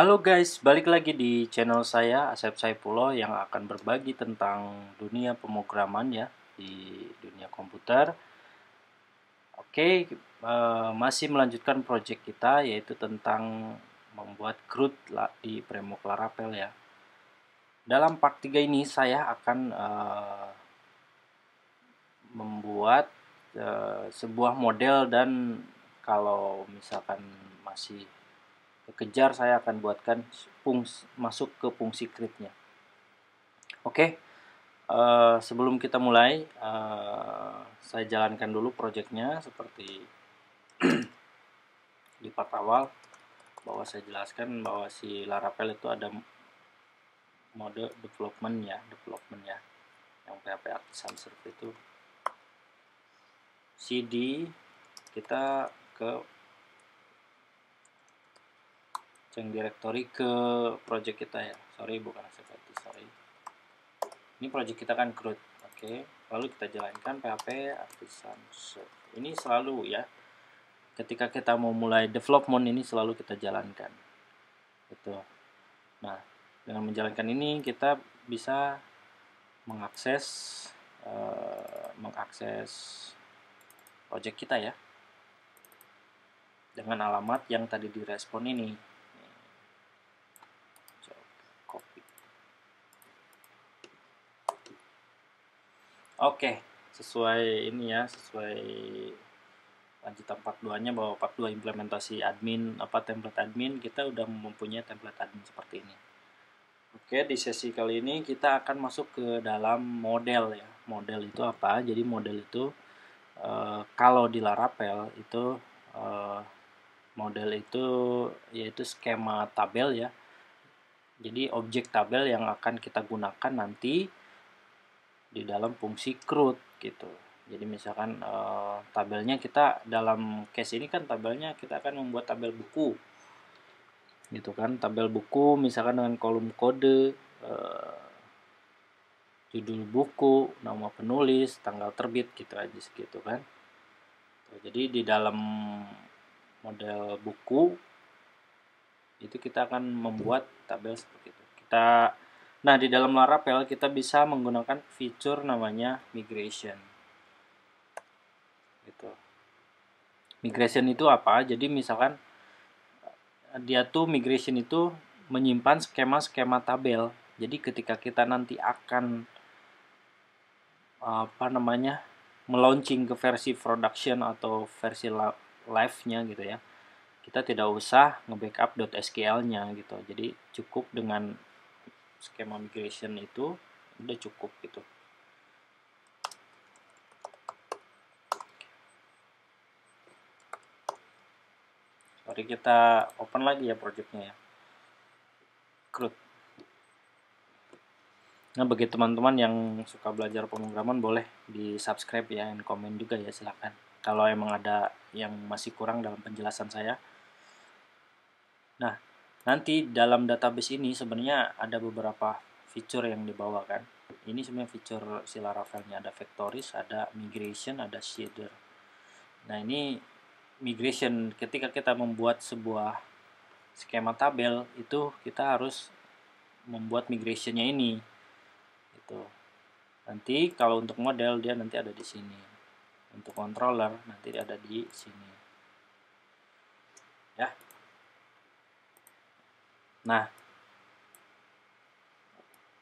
Halo guys, balik lagi di channel saya Asep Saipulo yang akan berbagi tentang dunia pemrograman ya di dunia komputer. Oke, masih melanjutkan project kita yaitu tentang membuat CRUD di framework Laravel ya. Dalam part 3 ini saya akan membuat sebuah model dan kalau misalkan masih kekejar saya akan buatkan masuk ke fungsi create-nya. Oke, sebelum kita mulai, saya jalankan dulu projectnya seperti di part awal, bahwa saya jelaskan bahwa si Laravel itu ada mode development ya, yang PHP Artisan Server itu cd kita ke directory ke project kita ya, bukan seperti ini project kita kan CRUD. Oke, lalu kita jalankan PHP Artisan Server. Ini selalu ya, ketika kita mau mulai development ini selalu kita jalankan gitu. Nah, dengan menjalankan ini kita bisa mengakses project kita ya dengan alamat yang tadi direspon ini. Copy. Oke, sesuai ini ya, sesuai lanjutan part 2-nya bahwa part 2 implementasi template admin, kita udah mempunyai template admin seperti ini. Oke, di sesi kali ini kita akan masuk ke dalam model ya. Model itu apa? Jadi model itu kalau di Laravel itu model itu yaitu skema tabel ya. Jadi objek tabel yang akan kita gunakan nanti di dalam fungsi CRUD gitu. Jadi misalkan tabelnya kita dalam case ini kan tabelnya kita akan membuat tabel buku gitu kan, tabel buku misalkan dengan kolom kode, judul buku, nama penulis, tanggal terbit gitu aja segitu kan. Jadi di dalam model buku itu kita akan membuat tabel seperti itu. Nah, di dalam Laravel kita bisa menggunakan fitur namanya migration. Gitu. Migration itu apa? Jadi misalkan dia tuh migration itu menyimpan skema-skema tabel. Jadi ketika kita nanti akan melaunching ke versi production atau versi live-nya gitu ya, kita tidak usah nge-backup .sql-nya gitu. Jadi cukup dengan skema migration itu udah cukup gitu. Mari kita open lagi ya projectnya ya, CRUD. Nah, bagi teman-teman yang suka belajar pemrograman boleh di subscribe ya, dan komen juga ya, silakan kalau emang ada yang masih kurang dalam penjelasan saya. Nah, nanti dalam database ini sebenarnya ada beberapa fitur yang dibawakan. Ini sebenarnya fitur si Laravelnya, ada Vectoris, ada Migration, ada Shader. Nah, ini migration, ketika kita membuat sebuah skema tabel itu kita harus membuat migrationnya ini gitu. Nanti kalau untuk model dia nanti ada di sini, untuk controller nanti ada di sini ya. Nah,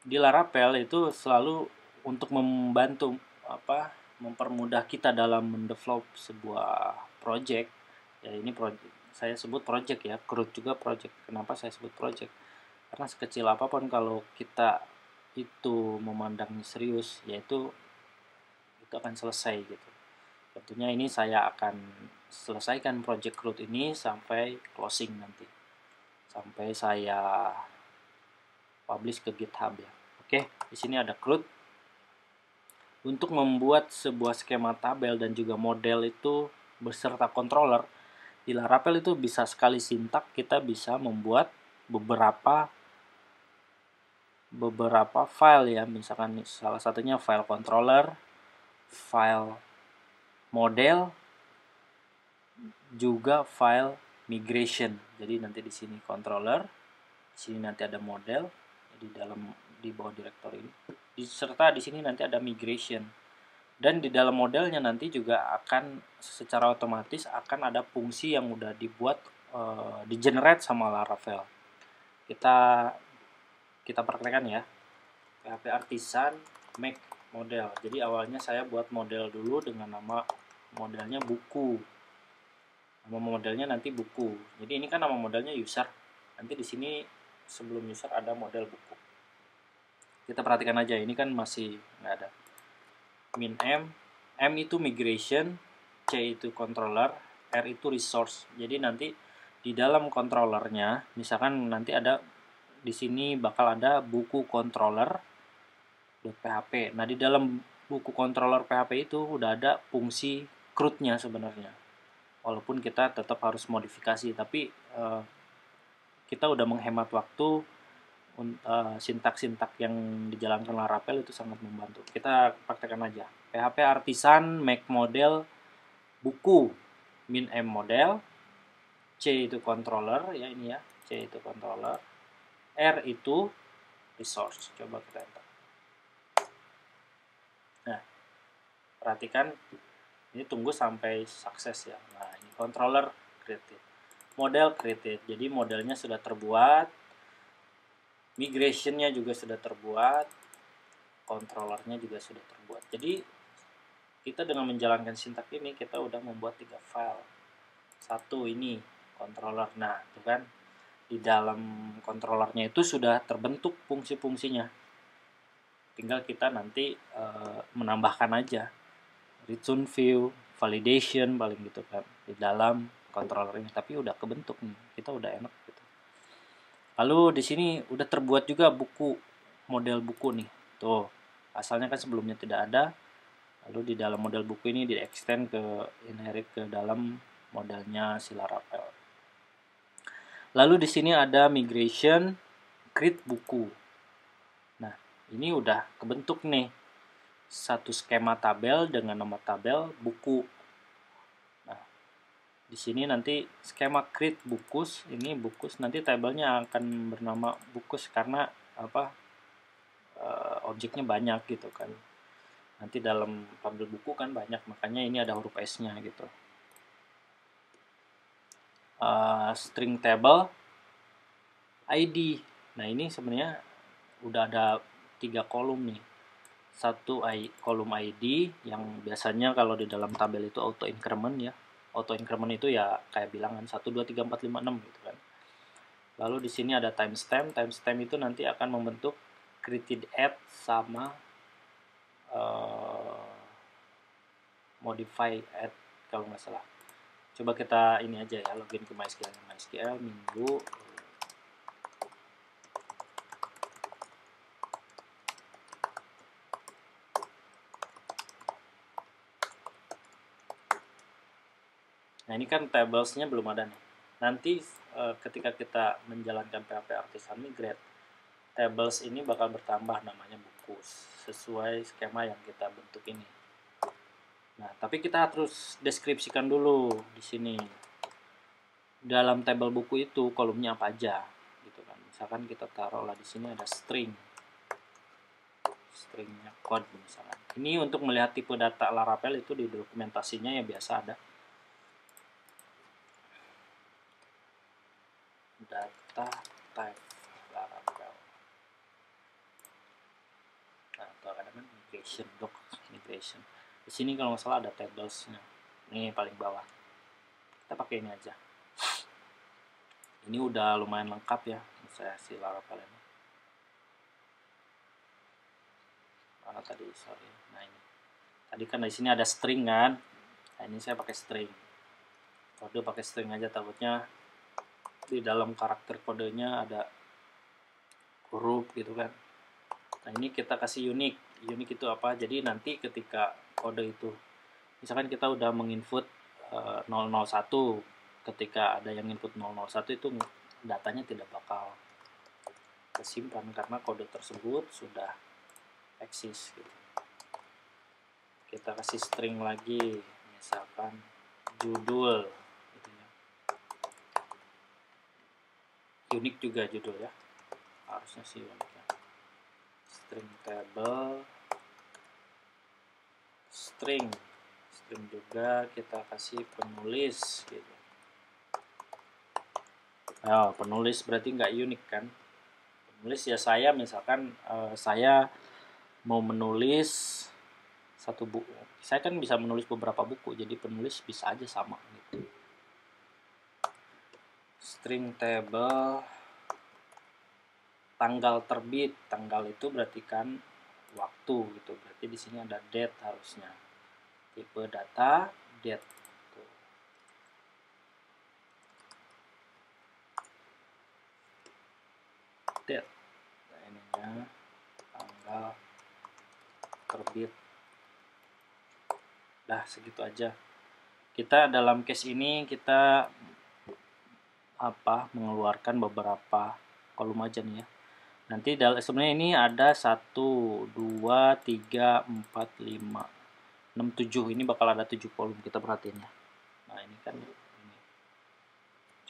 di Laravel itu selalu untuk mempermudah kita dalam mendevelop sebuah project ya. Ini saya sebut project ya, CRUD juga project. Kenapa saya sebut project? Karena sekecil apapun kalau kita itu memandangnya serius, yaitu itu akan selesai gitu. Tentunya ini saya akan selesaikan project CRUD ini sampai closing nanti, sampai saya publish ke GitHub ya. Oke, di sini ada CRUD. Untuk membuat sebuah skema tabel dan juga model itu beserta controller di Laravel itu bisa sekali sintak, kita bisa membuat beberapa file ya. Misalkan salah satunya file controller, file model, juga file migration. Jadi nanti di sini controller, Di sini nanti ada model di bawah direktori ini. Serta di sini nanti ada migration. Dan di dalam modelnya nanti juga akan secara otomatis akan ada fungsi yang udah dibuat di generate sama Laravel. Kita praktekkan ya. PHP Artisan make model. Jadi awalnya saya buat model dulu dengan nama modelnya buku. Nama modelnya nanti buku. Jadi ini kan nama modelnya user. Nanti di sini sebelum user ada model buku. Kita perhatikan aja, ini kan masih nggak ada. Min M itu migration, C itu controller, R itu resource. Jadi nanti di dalam controllernya, misalkan nanti ada di sini bakal ada buku controller.php. Nah di dalam buku controller PHP itu udah ada fungsi CRUD-nya sebenarnya. Walaupun kita tetap harus modifikasi, tapi kita udah menghemat waktu. Sintak-sintak yang dijalankan Laravel itu sangat membantu. Kita praktekkan aja. PHP Artisan make model buku, min M model, C itu controller ya, ini ya, C itu controller, R itu resource. Coba kita enter. Nah, perhatikan ini tunggu sampai sukses ya. Nah, ini controller created, model created. Jadi modelnya sudah terbuat, migrationnya juga sudah terbuat, controllernya juga sudah terbuat. Jadi kita dengan menjalankan sintak ini kita udah membuat 3 file. Satu ini controller. Nah, itu kan di dalam controllernya itu sudah terbentuk fungsi-fungsinya. Tinggal kita nanti menambahkan aja return view, validation paling gitu kan di dalam controller ini. Tapi udah kebentuk nih, kita udah enak gitu. Lalu di sini udah terbuat juga buku, model buku nih. Tuh, asalnya kan sebelumnya tidak ada. Lalu di dalam model buku ini di-extend inherit ke dalam modelnya si Laravel. Lalu di sini ada migration, create buku. Nah, ini udah kebentuk nih. Satu skema tabel dengan nama tabel buku. Nah, di sini nanti skema create bukus, ini bukus nanti tabelnya akan bernama bukus karena apa? Objeknya banyak gitu kan. Nanti dalam tabel buku kan banyak, makanya ini ada huruf S-nya gitu. String table ID. Nah, ini sebenarnya udah ada 3 kolom nih. Satu kolom ID yang biasanya kalau di dalam tabel itu auto increment ya. Auto increment itu ya kayak bilangan 1 2 3 4 5 6 gitu kan. Lalu di sini ada timestamp. Timestamp itu nanti akan membentuk created add sama modify add kalau nggak salah. Coba kita ini aja ya, login ke MySQL minggu. Nah, ini kan tablesnya belum ada nih. Nanti ketika kita menjalankan PHP Artisan Migrate, tables ini bakal bertambah namanya buku sesuai skema yang kita bentuk ini. Nah, tapi kita harus deskripsikan dulu di sini. Dalam tabel buku itu kolomnya apa aja gitu kan. Misalkan kita taruhlah di sini ada stringnya code misalkan. Ini untuk melihat tipe data Laravel itu di dokumentasinya ya biasa ada. Data type Laravel. Nah, atau kadang-kadang migration. Di sini kalau nggak salah ada tablesnya. Ini paling bawah. Kita pakai ini aja. Ini udah lumayan lengkap ya, saya si Laravel ini. Mana tadi? Sorry. Nah ini. Tadi kan di sini ada string kan. Nah ini saya pakai string. Kode pakai string aja, takutnya di dalam karakter kodenya ada huruf gitu kan. Nah ini kita kasih unique. Unique itu apa? Jadi nanti ketika kode itu, misalkan kita udah menginput 001, ketika ada yang input 001 itu datanya tidak bakal kesimpan karena kode tersebut sudah eksis gitu. Kita kasih string lagi, misalkan judul gitu ya. unik juga judul ya, harusnya sih unik ya. String table, string juga kita kasih penulis gitu. Oh, penulis berarti nggak unik kan? Penulis ya saya misalkan saya mau menulis satu buku, saya kan bisa menulis beberapa buku, jadi penulis bisa aja sama gitu. String table, tanggal terbit, tanggal itu berarti kan waktu gitu, berarti di sini ada date harusnya. Tipe data date. Date. Nah, ininya tanggal terbit. Dah segitu aja. Kita dalam case ini kita mengeluarkan beberapa kolom aja nih ya. Nanti sebenarnya ini ada 1 2 3 4 5 6 7. Ini bakal ada 7 kolom, kita perhatiin ya. Nah, ini kan ini.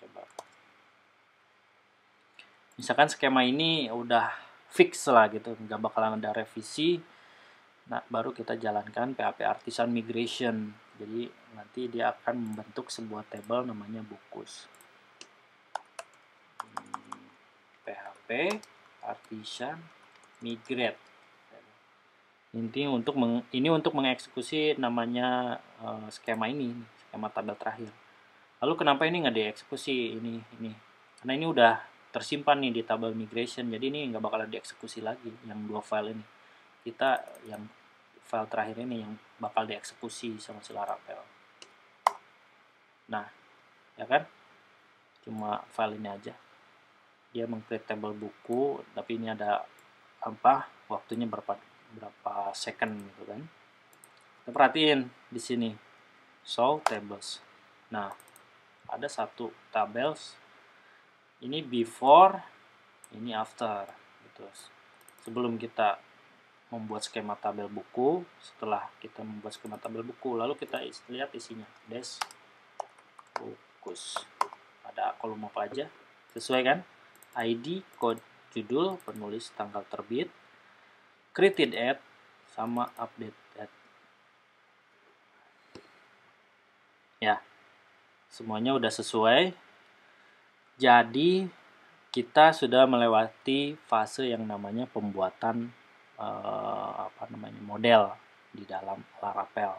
Coba. Misalkan skema ini udah fix lah gitu, nggak bakalan ada revisi. Nah, baru kita jalankan PHP Artisan Migration. Jadi nanti dia akan membentuk sebuah table namanya Bookus. PHP Artisan Migrate. Ini untuk mengeksekusi namanya skema ini, skema tabel terakhir. Lalu kenapa ini nggak dieksekusi ini? Karena ini udah tersimpan nih di tabel migration, jadi ini nggak bakalan dieksekusi lagi yang 2 file ini. Kita yang file terakhir ini yang bakal dieksekusi sama si Laravel. Nah, ya kan? Cuma file ini aja. Dia meng-create table buku, tapi ini ada waktunya berapa second gitu kan. Kita perhatiin di sini show tables. Nah, ada satu tables, ini before, ini after gitu. Sebelum kita membuat skema tabel buku, setelah kita membuat skema tabel buku, lalu kita lihat isinya. Des Bookus. Ada kolom apa aja? Sesuai kan? ID, kode judul, penulis, tanggal terbit, created at, sama update at. Ya, semuanya udah sesuai. Jadi kita sudah melewati fase yang namanya pembuatan model di dalam Laravel.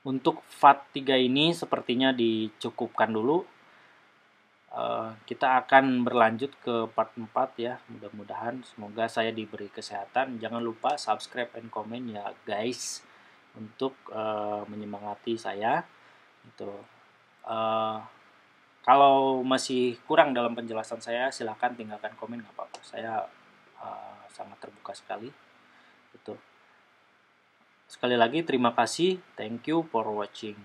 Untuk FAT3 ini sepertinya dicukupkan dulu. Kita akan berlanjut ke part 4 ya. Mudah-mudahan semoga saya diberi kesehatan. Jangan lupa subscribe and comment ya guys, untuk menyemangati saya gitu. Kalau masih kurang dalam penjelasan saya, silahkan tinggalkan komen, nggak apa-apa. Saya sangat terbuka sekali gitu. Sekali lagi terima kasih, thank you for watching.